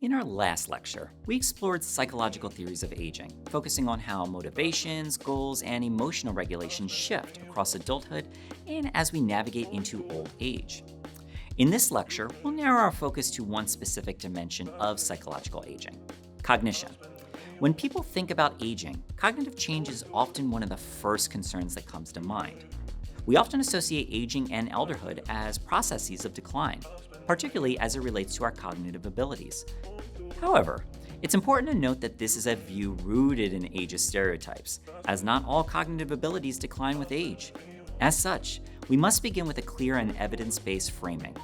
In our last lecture, we explored psychological theories of aging, focusing on how motivations, goals, and emotional regulation shift across adulthood and as we navigate into old age. In this lecture, we'll narrow our focus to one specific dimension of psychological aging: cognition. When people think about aging, cognitive change is often one of the first concerns that comes to mind. We often associate aging and elderhood as processes of decline, particularly as it relates to our cognitive abilities. However, it's important to note that this is a view rooted in ageist stereotypes, as not all cognitive abilities decline with age. As such, we must begin with a clear and evidence-based framing.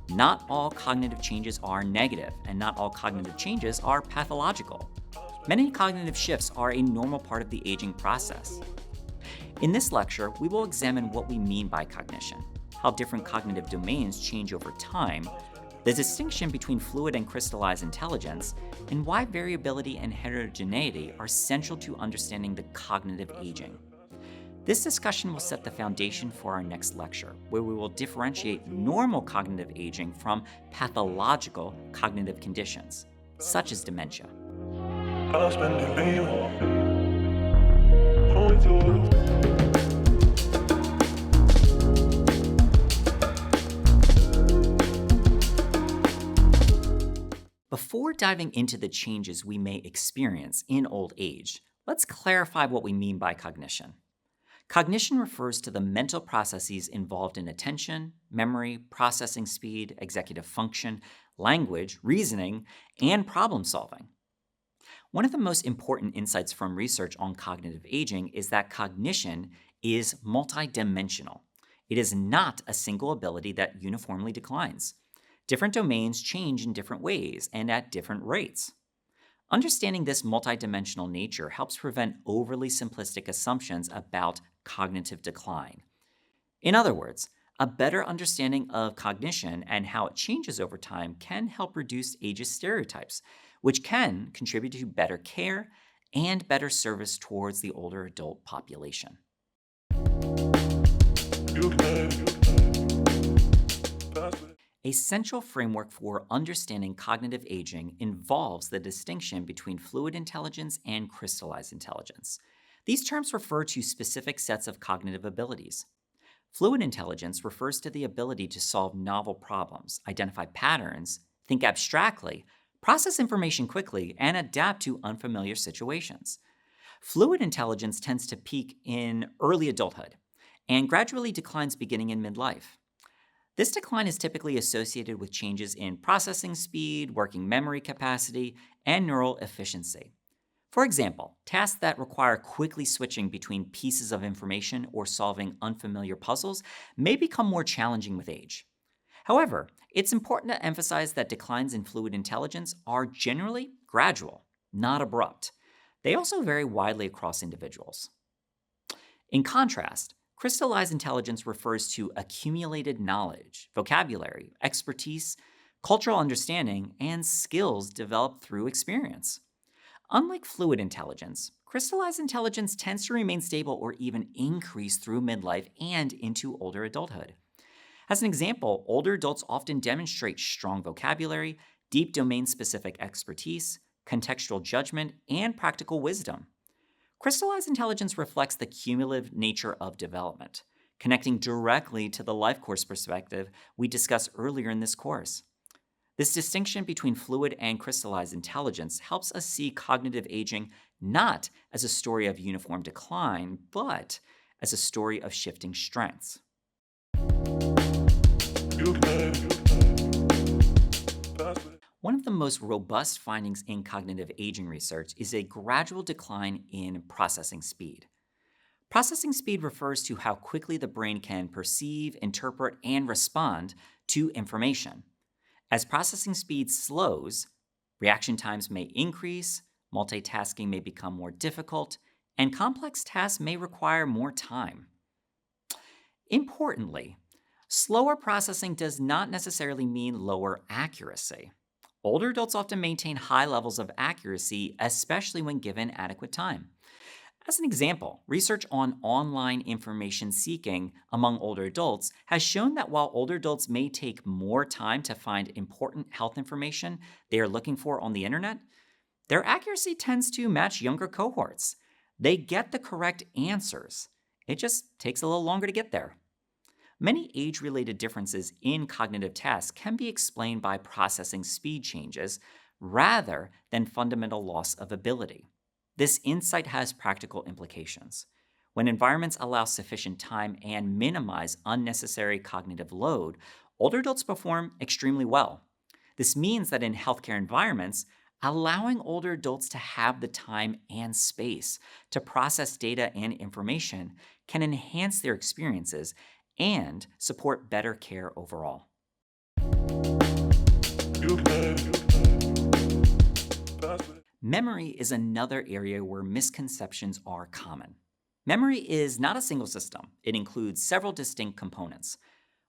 Not all cognitive changes are negative, and not all cognitive changes are pathological. Many cognitive shifts are a normal part of the aging process. In this lecture, we will examine what we mean by cognition, how different cognitive domains change over time, the distinction between fluid and crystallized intelligence, and why variability and heterogeneity are central to understanding the cognitive aging. This discussion will set the foundation for our next lecture, where we will differentiate normal cognitive aging from pathological cognitive conditions, such as dementia. Before diving into the changes we may experience in old age, let's clarify what we mean by cognition. Cognition refers to the mental processes involved in attention, memory, processing speed, executive function, language, reasoning, and problem solving. One of the most important insights from research on cognitive aging is that cognition is multidimensional. It is not a single ability that uniformly declines. Different domains change in different ways and at different rates. Understanding this multidimensional nature helps prevent overly simplistic assumptions about cognitive decline. In other words, a better understanding of cognition and how it changes over time can help reduce ageist stereotypes, which can contribute to better care and better service towards the older adult population. A central framework for understanding cognitive aging involves the distinction between fluid intelligence and crystallized intelligence. These terms refer to specific sets of cognitive abilities. Fluid intelligence refers to the ability to solve novel problems, identify patterns, think abstractly, process information quickly, and adapt to unfamiliar situations. Fluid intelligence tends to peak in early adulthood and gradually declines beginning in midlife. This decline is typically associated with changes in processing speed, working memory capacity, and neural efficiency. For example, tasks that require quickly switching between pieces of information or solving unfamiliar puzzles may become more challenging with age. However, it's important to emphasize that declines in fluid intelligence are generally gradual, not abrupt. They also vary widely across individuals. In contrast, crystallized intelligence refers to accumulated knowledge, vocabulary, expertise, cultural understanding, and skills developed through experience. Unlike fluid intelligence, crystallized intelligence tends to remain stable or even increase through midlife and into older adulthood. As an example, older adults often demonstrate strong vocabulary, deep domain-specific expertise, contextual judgment, and practical wisdom. Crystallized intelligence reflects the cumulative nature of development, connecting directly to the life course perspective we discussed earlier in this course. This distinction between fluid and crystallized intelligence helps us see cognitive aging not as a story of uniform decline, but as a story of shifting strengths. One of the most robust findings in cognitive aging research is a gradual decline in processing speed. Processing speed refers to how quickly the brain can perceive, interpret, and respond to information. As processing speed slows, reaction times may increase, multitasking may become more difficult, and complex tasks may require more time. Importantly, slower processing does not necessarily mean lower accuracy. Older adults often maintain high levels of accuracy, especially when given adequate time. As an example, research on online information seeking among older adults has shown that while older adults may take more time to find important health information they are looking for on the internet, their accuracy tends to match younger cohorts. They get the correct answers. It just takes a little longer to get there. Many age related differences in cognitive tasks can be explained by processing speed changes rather than fundamental loss of ability. This insight has practical implications. When environments allow sufficient time and minimize unnecessary cognitive load, older adults perform extremely well. This means that in healthcare environments, allowing older adults to have the time and space to process data and information can enhance their experiences and support better care overall. Memory is another area where misconceptions are common. Memory is not a single system. It includes several distinct components.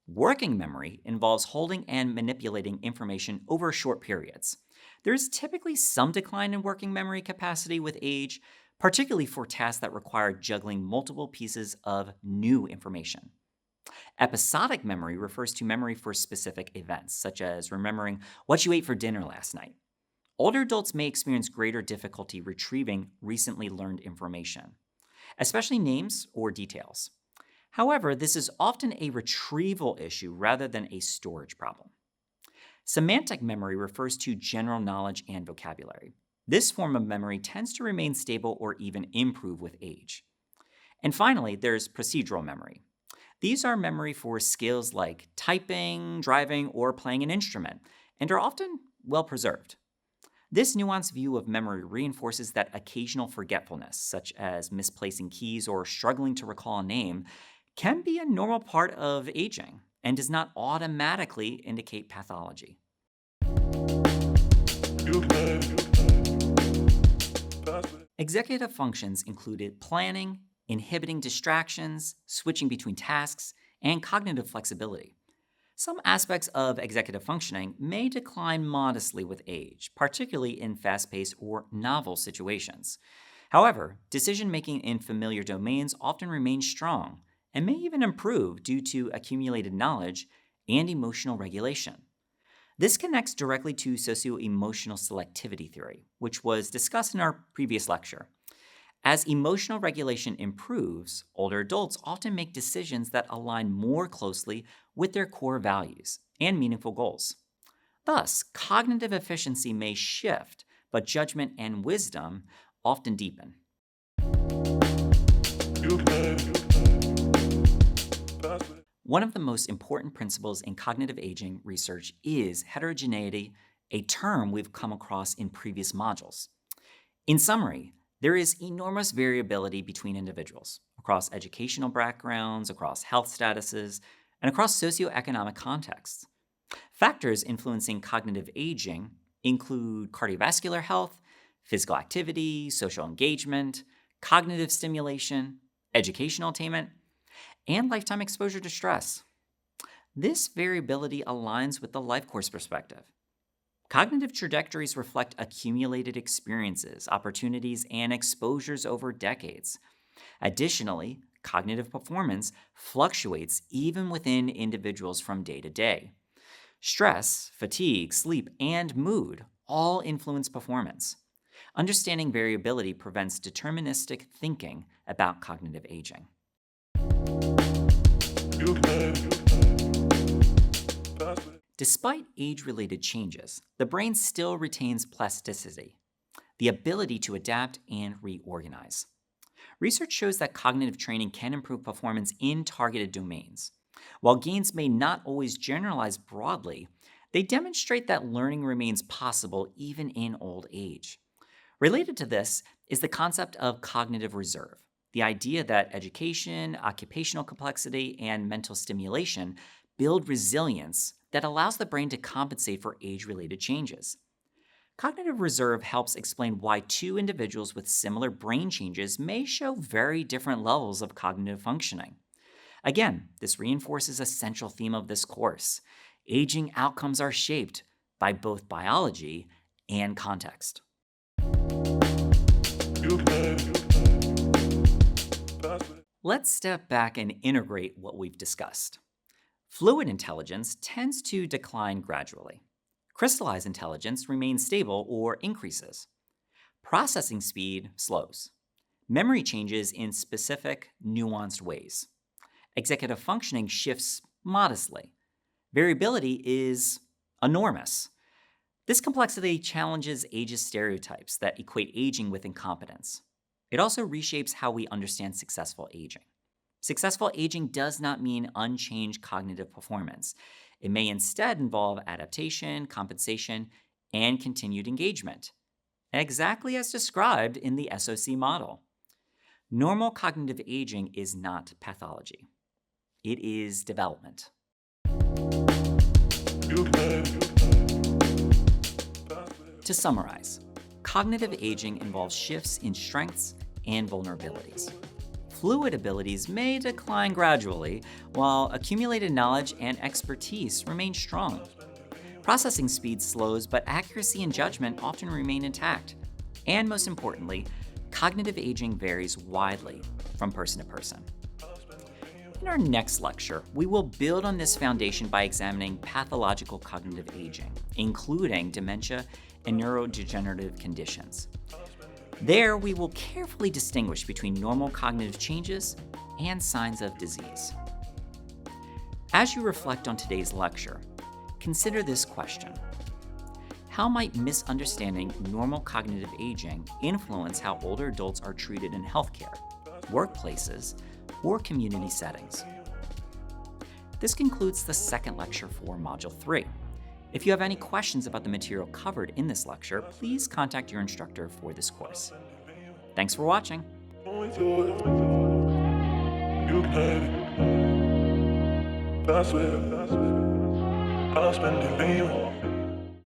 Working memory involves holding and manipulating information over short periods. There is typically some decline in working memory capacity with age, particularly for tasks that require juggling multiple pieces of new information. Episodic memory refers to memory for specific events, such as remembering what you ate for dinner last night. Older adults may experience greater difficulty retrieving recently learned information, especially names or details. However, this is often a retrieval issue rather than a storage problem. Semantic memory refers to general knowledge and vocabulary. This form of memory tends to remain stable or even improve with age. And finally, there's procedural memory. These are memory for skills like typing, driving, or playing an instrument, and are often well preserved. This nuanced view of memory reinforces that occasional forgetfulness, such as misplacing keys or struggling to recall a name, can be a normal part of aging and does not automatically indicate pathology. Executive functions included planning, inhibiting distractions, switching between tasks, and cognitive flexibility. Some aspects of executive functioning may decline modestly with age, particularly in fast-paced or novel situations. However, decision-making in familiar domains often remains strong and may even improve due to accumulated knowledge and emotional regulation. This connects directly to socio-emotional selectivity theory, which was discussed in our previous lecture. As emotional regulation improves, older adults often make decisions that align more closely with their core values and meaningful goals. Thus, cognitive efficiency may shift, but judgment and wisdom often deepen. One of the most important principles in cognitive aging research is heterogeneity, a term we've come across in previous modules. In summary, there is enormous variability between individuals, across educational backgrounds, across health statuses, and across socioeconomic contexts. Factors influencing cognitive aging include cardiovascular health, physical activity, social engagement, cognitive stimulation, educational attainment, and lifetime exposure to stress. This variability aligns with the life course perspective. Cognitive trajectories reflect accumulated experiences, opportunities, and exposures over decades. Additionally, cognitive performance fluctuates even within individuals from day to day. Stress, fatigue, sleep, and mood all influence performance. Understanding variability prevents deterministic thinking about cognitive aging. Despite age-related changes, the brain still retains plasticity, the ability to adapt and reorganize. Research shows that cognitive training can improve performance in targeted domains. While gains may not always generalize broadly, they demonstrate that learning remains possible even in old age. Related to this is the concept of cognitive reserve, the idea that education, occupational complexity, and mental stimulation build resilience that allows the brain to compensate for age-related changes. Cognitive reserve helps explain why two individuals with similar brain changes may show very different levels of cognitive functioning. Again, this reinforces a central theme of this course. Aging outcomes are shaped by both biology and context. Let's step back and integrate what we've discussed. Fluid intelligence tends to decline gradually. Crystallized intelligence remains stable or increases. Processing speed slows. Memory changes in specific, nuanced ways. Executive functioning shifts modestly. Variability is enormous. This complexity challenges ageist stereotypes that equate aging with incompetence. It also reshapes how we understand successful aging. Successful aging does not mean unchanged cognitive performance. It may instead involve adaptation, compensation, and continued engagement, exactly as described in the SOC model. Normal cognitive aging is not pathology. It is development. To summarize, cognitive aging involves shifts in strengths and vulnerabilities. Fluid abilities may decline gradually, while accumulated knowledge and expertise remain strong. Processing speed slows, but accuracy and judgment often remain intact. And most importantly, cognitive aging varies widely from person to person. In our next lecture, we will build on this foundation by examining pathological cognitive aging, including dementia and neurodegenerative conditions. There, we will carefully distinguish between normal cognitive changes and signs of disease. As you reflect on today's lecture, consider this question. How might misunderstanding normal cognitive aging influence how older adults are treated in healthcare, workplaces, or community settings? This concludes the second lecture for Module 3. If you have any questions about the material covered in this lecture, please contact your instructor for this course. Thanks for watching. That's where I'll spend it.